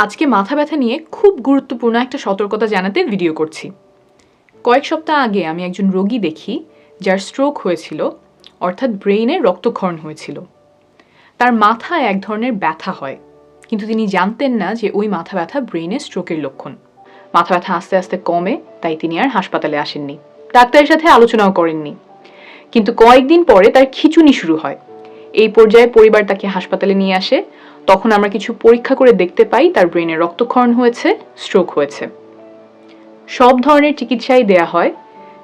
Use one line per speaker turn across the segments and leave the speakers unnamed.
আজকে মাথা ব্যথা নিয়ে খুব গুরুত্বপূর্ণ একটা সতর্কতা জানাতে ভিডিও করছি। কয়েক সপ্তাহ আগে আমি একজন রোগী দেখি যার স্ট্রোক হয়েছিল, অর্থাৎ ব্রেইনে রক্তক্ষরণ হয়েছিল। তার মাথায় এক ধরনের ব্যথা হয়, কিন্তু তিনি জানতেন না যে ওই মাথা ব্যথা ব্রেইনে স্ট্রোকের লক্ষণ। মাথা ব্যথা আস্তে আস্তে কমে, তাই তিনি আর হাসপাতালে আসেননি, ডাক্তারের সাথে আলোচনাও করেননি। কিন্তু কয়েকদিন পরে তার খিঁচুনি শুরু হয়। এই পর্যায়ে পরিবার তাকে হাসপাতালে নিয়ে আসে। তখন আমরা কিছু পরীক্ষা করে দেখতে পাই তার ব্রেনে রক্তক্ষরণ হয়েছে, স্ট্রোক হয়েছে। সব ধরনের চিকিৎসাই দেয়া হয়,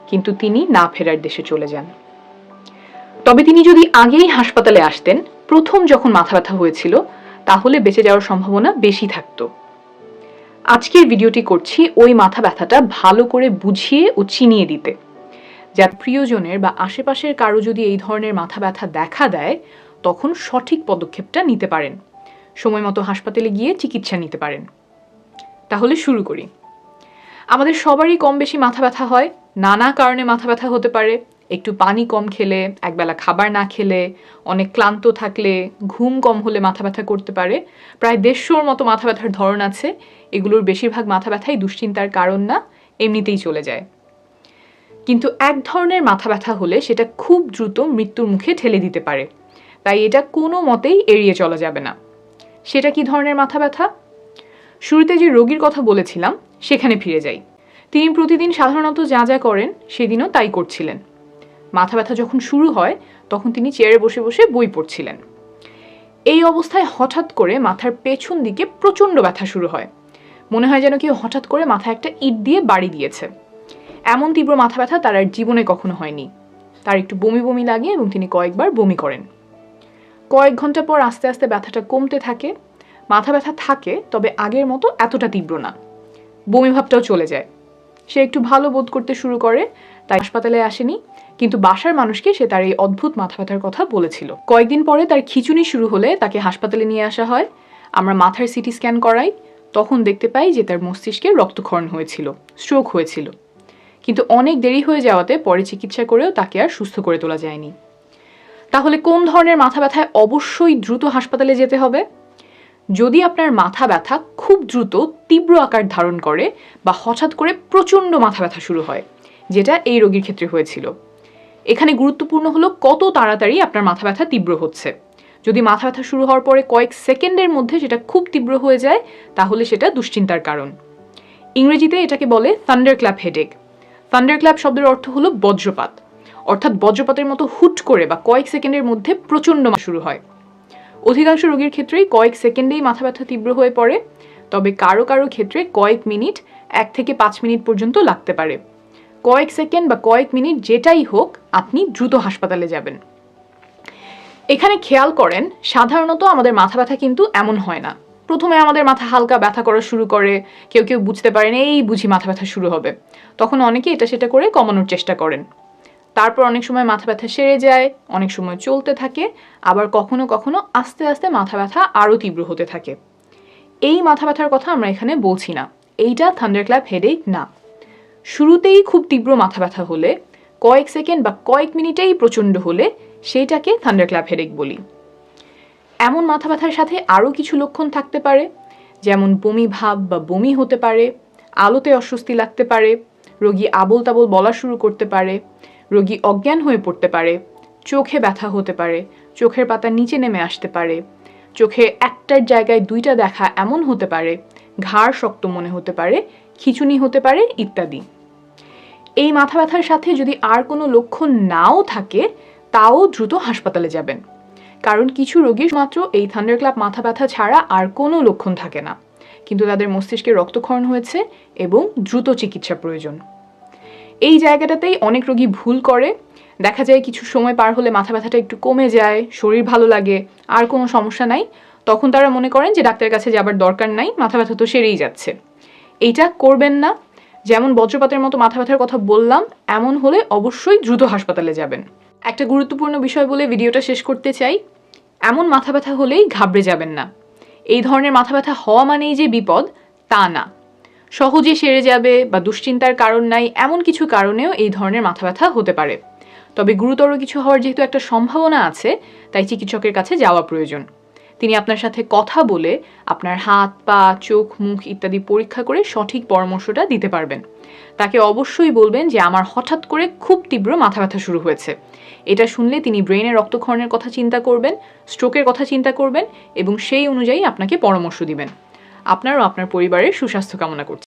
কিন্তু তিনি না ফেরার দেশে চলে যান। তবে তিনি যদি আগেই হাসপাতালে আসতেন, প্রথম যখন মাথা ব্যথা হয়েছিল, তাহলে বেঁচে যাওয়ার সম্ভাবনা বেশি থাকতো। আজকের ভিডিওটি করছি ওই মাথা ব্যথাটা ভালো করে বুঝিয়ে ও চিনিয়ে দিতে, যার প্রিয়জনের বা আশেপাশের কারো যদি এই ধরনের মাথা ব্যথা দেখা দেয়, তখন সঠিক পদক্ষেপটা নিতে পারেন, সময় মতো হাসপাতালে গিয়ে চিকিৎসা নিতে পারেন। তাহলে শুরু করি। আমাদের সবারই কম বেশি মাথা ব্যথা হয়, নানা কারণে মাথা ব্যথা হতে পারে। একটু পানি কম খেলে, একবেলা খাবার না খেলে, অনেক ক্লান্ত থাকলে, ঘুম কম হলে মাথা ব্যথা করতে পারে। প্রায় 150-র মতো মাথা ব্যথার ধরন আছে। এগুলোর বেশিরভাগ মাথা ব্যথাই দুশ্চিন্তার কারণ না, এমনিতেই চলে যায়। কিন্তু এক ধরনের মাথা ব্যথা হলে সেটা খুব দ্রুত মৃত্যুর মুখে ঠেলে দিতে পারে, তাই এটা কোনো মতেই এড়িয়ে চলা যাবে না। সেটা কি ধরনের মাথা ব্যথা? শুরুতে যে রোগীর কথা বলেছিলাম সেখানে ফিরে যাই। তিনি প্রতিদিন সাধারণত যা যা করেন সেদিনও তাই করছিলেন। মাথা ব্যথা যখন শুরু হয়, তখন তিনি চেয়ারে বসে বসে বই পড়ছিলেন। এই অবস্থায় হঠাৎ করে মাথার পেছন দিকে প্রচণ্ড ব্যথা শুরু হয়। মনে হয় যেন কেউ হঠাৎ করে মাথায় একটা ইট দিয়ে বাড়ি দিয়েছে। এমন তীব্র মাথা ব্যথা তার আর জীবনে কখনো হয়নি। তার একটু বমি বমি লাগে এবং তিনি কয়েকবার বমি করেন। কয়েক ঘন্টা পর আস্তে আস্তে ব্যথাটা কমতে থাকে। মাথা ব্যথা থাকে, তবে আগের মতো এতটা তীব্র না। বমি ভাবটাও চলে যায়। সে একটু ভালো বোধ করতে শুরু করে, তাই হাসপাতালে আসেনি, কিন্তু বাসার মানুষকে সে তার এই অদ্ভুত মাথা ব্যথার কথা বলেছিল। কয়েকদিন পরে তার খিঁচুনি শুরু হলে তাকে হাসপাতালে নিয়ে আসা হয়। আমরা মাথার সিটি স্ক্যান করাই, তখন দেখতে পাই যে তার মস্তিষ্কে রক্তক্ষরণ হয়েছিল, স্ট্রোক হয়েছিল। কিন্তু অনেক দেরি হয়ে যাওয়াতে পরে চিকিৎসা করেও তাকে আর সুস্থ করে তোলা যায়নি। তাহলে কোন ধরনের মাথা ব্যথায় অবশ্যই দ্রুত হাসপাতালে যেতে হবে? যদি আপনার মাথা ব্যথা খুব দ্রুত তীব্র আকার ধারণ করে বা হঠাৎ করে প্রচণ্ড মাথা ব্যথা শুরু হয়, যেটা এই রোগীর ক্ষেত্রে হয়েছিল। এখানে গুরুত্বপূর্ণ হলো কত তাড়াতাড়ি আপনার মাথা ব্যথা তীব্র হচ্ছে। যদি মাথা ব্যথা শুরু হওয়ার পরে কয়েক সেকেন্ডের মধ্যে সেটা খুব তীব্র হয়ে যায়, তাহলে সেটা দুশ্চিন্তার কারণ। ইংরেজিতে এটাকে বলে থান্ডারক্ল্যাপ হেডেক। থান্ডারক্ল্যাপ শব্দের অর্থ হলো বজ্রপাত, অর্থাৎ বজ্রপাতের মতো হুট করে বা কয়েক সেকেন্ডের মধ্যে প্রচণ্ড শুরু হয়। অধিকাংশ রোগীর ক্ষেত্রেই কয়েক সেকেন্ডেই মাথা ব্যথা তীব্র হয়ে পড়ে, তবে কারো কারো ক্ষেত্রে কয়েক মিনিট, 1 থেকে 5 মিনিট পর্যন্ত লাগতে পারে। কয়েক সেকেন্ড বা কয়েক মিনিট যেটাই হোক, আপনি দ্রুত হাসপাতালে যাবেন। এখানে খেয়াল করেন, সাধারণত আমাদের মাথা ব্যথা কিন্তু এমন হয় না। প্রথমে আমাদের মাথা হালকা ব্যথা করা শুরু করে, কেউ কেউ বুঝতে পারেন এই বুঝি মাথা ব্যথা শুরু হবে, তখন অনেকে এটা সেটা করে কমানোর চেষ্টা করেন। তারপর অনেক সময় মাথা ব্যথা সেরে যায়, অনেক সময় চলতে থাকে, আবার কখনো কখনো আস্তে আস্তে মাথা ব্যথা আরও তীব্র হতে থাকে। এই মাথা ব্যথার কথা আমরা এখানে বলছি না, এইটা থান্ডারক্ল্যাপ হেডেক না। শুরুতেই খুব তীব্র মাথা ব্যথা হলে, কয়েক সেকেন্ড বা কয়েক মিনিটেই প্রচণ্ড হলে, সেইটাকে থান্ডারক্ল্যাপ হেডেক বলি। এমন মাথা ব্যথার সাথে আরও কিছু লক্ষণ থাকতে পারে, যেমন বমি ভাব বা বমি হতে পারে, আলোতে অস্বস্তি লাগতে পারে, রোগী আবোল তাবোল বলা শুরু করতে পারে, রোগী অজ্ঞান হয়ে পড়তে পারে, চোখে ব্যথা হতে পারে, চোখের পাতা নিচে নেমে আসতে পারে, চোখে একটার জায়গায় 2টা দেখা এমন হতে পারে, ঘাড় শক্ত মনে হতে পারে, খিঁচুনি হতে পারে ইত্যাদি। এই মাথা ব্যথার সাথে যদি আর কোনো লক্ষণ নাও থাকে, তাও দ্রুত হাসপাতালে যাবেন, কারণ কিছু রোগীর মাত্র এই থান্ডারক্ল্যাপ মাথা ব্যথা ছাড়া আর কোনো লক্ষণ থাকে না, কিন্তু তাদের মস্তিষ্কে রক্তক্ষরণ হয়েছে এবং দ্রুত চিকিৎসা প্রয়োজন। এই জায়গাটাতেই অনেক রোগী ভুল করে। দেখা যায় কিছু সময় পার হলে মাথা ব্যথাটা একটু কমে যায়, শরীর ভালো লাগে, আর কোনো সমস্যা নাই, তখন তারা মনে করেন যে ডাক্তারের কাছে যাবার দরকার নাই, মাথা ব্যথা তো সেরেই যাচ্ছে। এইটা করবেন না। যেমন বজ্রপাতের মতো মাথা ব্যথার কথা বললাম, এমন হলে অবশ্যই দ্রুত হাসপাতালে যাবেন। একটা গুরুত্বপূর্ণ বিষয় বলে ভিডিওটা শেষ করতে চাই, এমন মাথা ব্যথা হলেই ঘাবড়ে যাবেন না। এই ধরনের মাথা ব্যথা হওয়া মানেই যে বিপদ, তা না। সহজে সেরে যাবে বা দুশ্চিন্তার কারণ নাই, এমন কিছু কারণেও এই ধরনের মাথা ব্যথা হতে পারে। তবে গুরুতর কিছু হওয়ার যেহেতু একটা সম্ভাবনা আছে, তাই চিকিৎসকের কাছে যাওয়া প্রয়োজন। তিনি আপনার সাথে কথা বলে আপনার হাত, পা, চোখ, মুখ ইত্যাদি পরীক্ষা করে সঠিক পরামর্শটা দিতে পারবেন। তাকে অবশ্যই বলবেন যে আমার হঠাৎ করে খুব তীব্র মাথা ব্যথা শুরু হয়েছে। এটা শুনলে তিনি ব্রেইনের রক্তক্ষরণের কথা চিন্তা করবেন, স্ট্রোকের কথা চিন্তা করবেন এবং সেই অনুযায়ী আপনাকে পরামর্শ দিবেন। আপনার ও আপনার পরিবারের সুস্বাস্থ্য কামনা করছি।